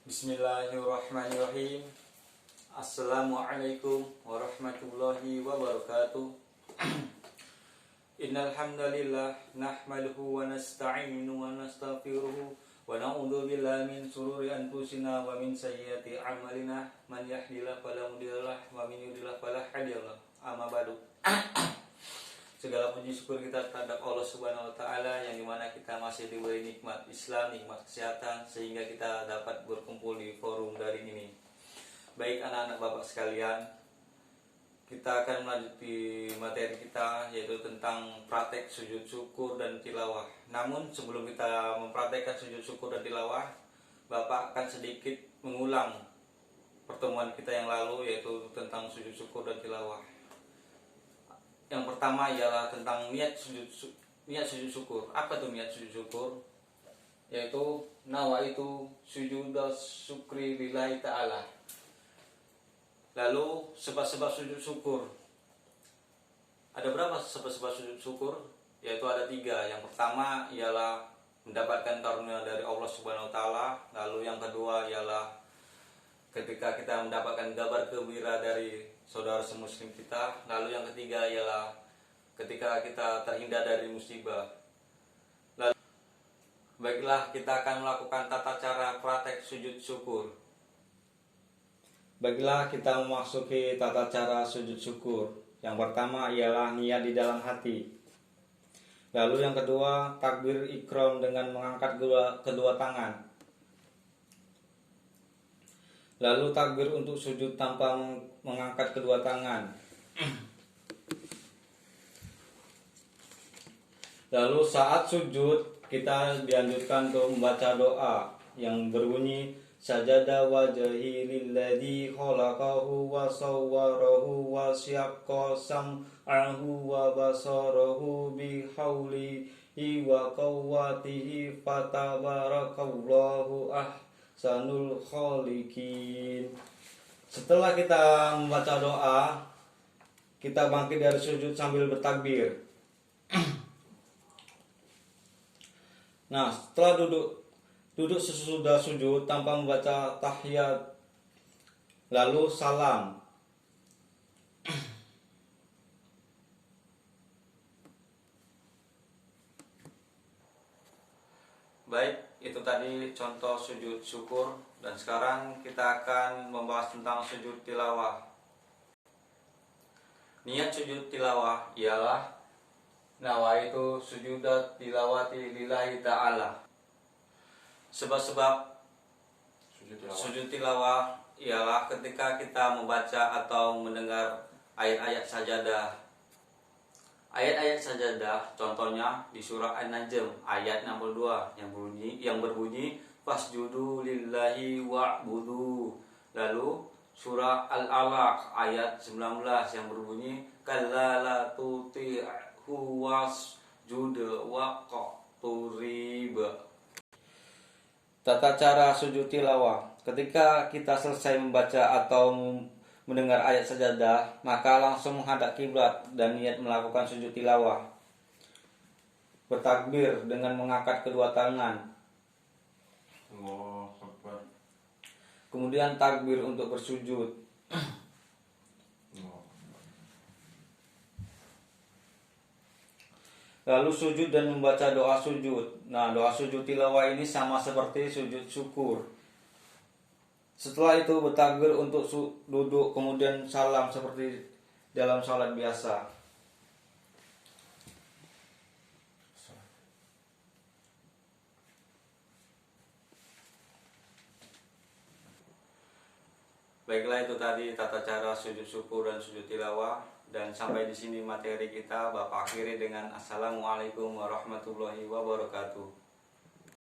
Bismillahirrahmanirrahim. Assalamualaikum warahmatullahi wabarakatuh. Innal hamdalillah nahmaduhu wa nasta'inu wa nastaghfiruhu wa na'udzu billahi min shururi anfusina wa min sayyiati a'malina. Man yahdihillahu fala mudhillalah wa man yudhlil fala hadiyalah. Amma ba'du. Segala puji syukur kita terhadap Allah Subhanahu wa taala yang dimana kita masih diberi nikmat Islam, nikmat kesehatan sehingga kita dapat berkumpul di forum daring ini. Baik anak-anak Bapak sekalian, kita akan melanjuti materi kita yaitu tentang praktek sujud syukur dan tilawah. Namun sebelum kita mempraktekkan sujud syukur dan tilawah, Bapak akan sedikit mengulang pertemuan kita yang lalu yaitu tentang sujud syukur dan tilawah. Yang pertama ialah tentang niat sujud syukur. Apa tuh niat sujud syukur? Yaitu nawaitu sujud syukri lillahi ta'ala. Lalu sebab-sebab sujud syukur. Ada berapa sebab-sebab sujud syukur? Yaitu ada 3. Yang pertama ialah mendapatkan karunia dari Allah Subhanahu wa taala. Lalu yang kedua ialah ketika kita mendapatkan kabar gembira dari saudara semuslim kita. Lalu yang ketiga ialah ketika kita terhindar dari musibah. Lalu, baiklah kita akan melakukan tata cara praktek sujud syukur. Baiklah kita memasuki tata cara sujud syukur. Yang pertama ialah niat di dalam hati. Lalu yang kedua takbir ikram dengan mengangkat kedua tangan. Lalu takbir untuk sujud tanpa mengangkat kedua tangan. Lalu saat sujud kita dianjurkan untuk membaca doa yang berbunyi sajada wajhi lilladzi khalaqahu wa sawwarahu wa syaqqa sam'ahu wa basarahu bi haulihi wa quwwatihi fatabarakallahu ahsanul khaliqin. Setelah kita membaca doa, kita bangkit dari sujud sambil bertakbir. Nah, setelah duduk sesudah sujud tanpa membaca tahiyat, lalu salam. Baik, itu tadi contoh sujud syukur. Dan sekarang kita akan membahas tentang sujud tilawah. Niat sujud tilawah ialah nawaitu sujudat tilawati lillahi ta'ala. Sebab-sebab sujud tilawah ialah ketika kita membaca atau mendengar ayat-ayat sajadah. Ayat-ayat sajadah contohnya di surah An-Najm ayat 62 yang berbunyi fasjudu lillahi wa'budu. Lalu surah Al-Alaq ayat 19 yang berbunyi kalla la tuti'hu wasjud waqturib. Tata cara sujud tilawah. Ketika kita selesai membaca atau mendengar ayat sajadah, maka langsung menghadap kiblat dan niat melakukan sujud tilawah. Bertakbir dengan mengangkat kedua tangan. Kemudian takbir untuk bersujud. Lalu sujud dan membaca doa sujud. Nah, doa sujud tilawah ini sama seperti sujud syukur. Setelah itu bertakbir untuk duduk, kemudian salam seperti dalam salat biasa. Baiklah, itu tadi tata cara sujud syukur dan sujud tilawah. Dan sampai di sini materi kita. Bapak akhiri dengan Assalamualaikum warahmatullahi wabarakatuh.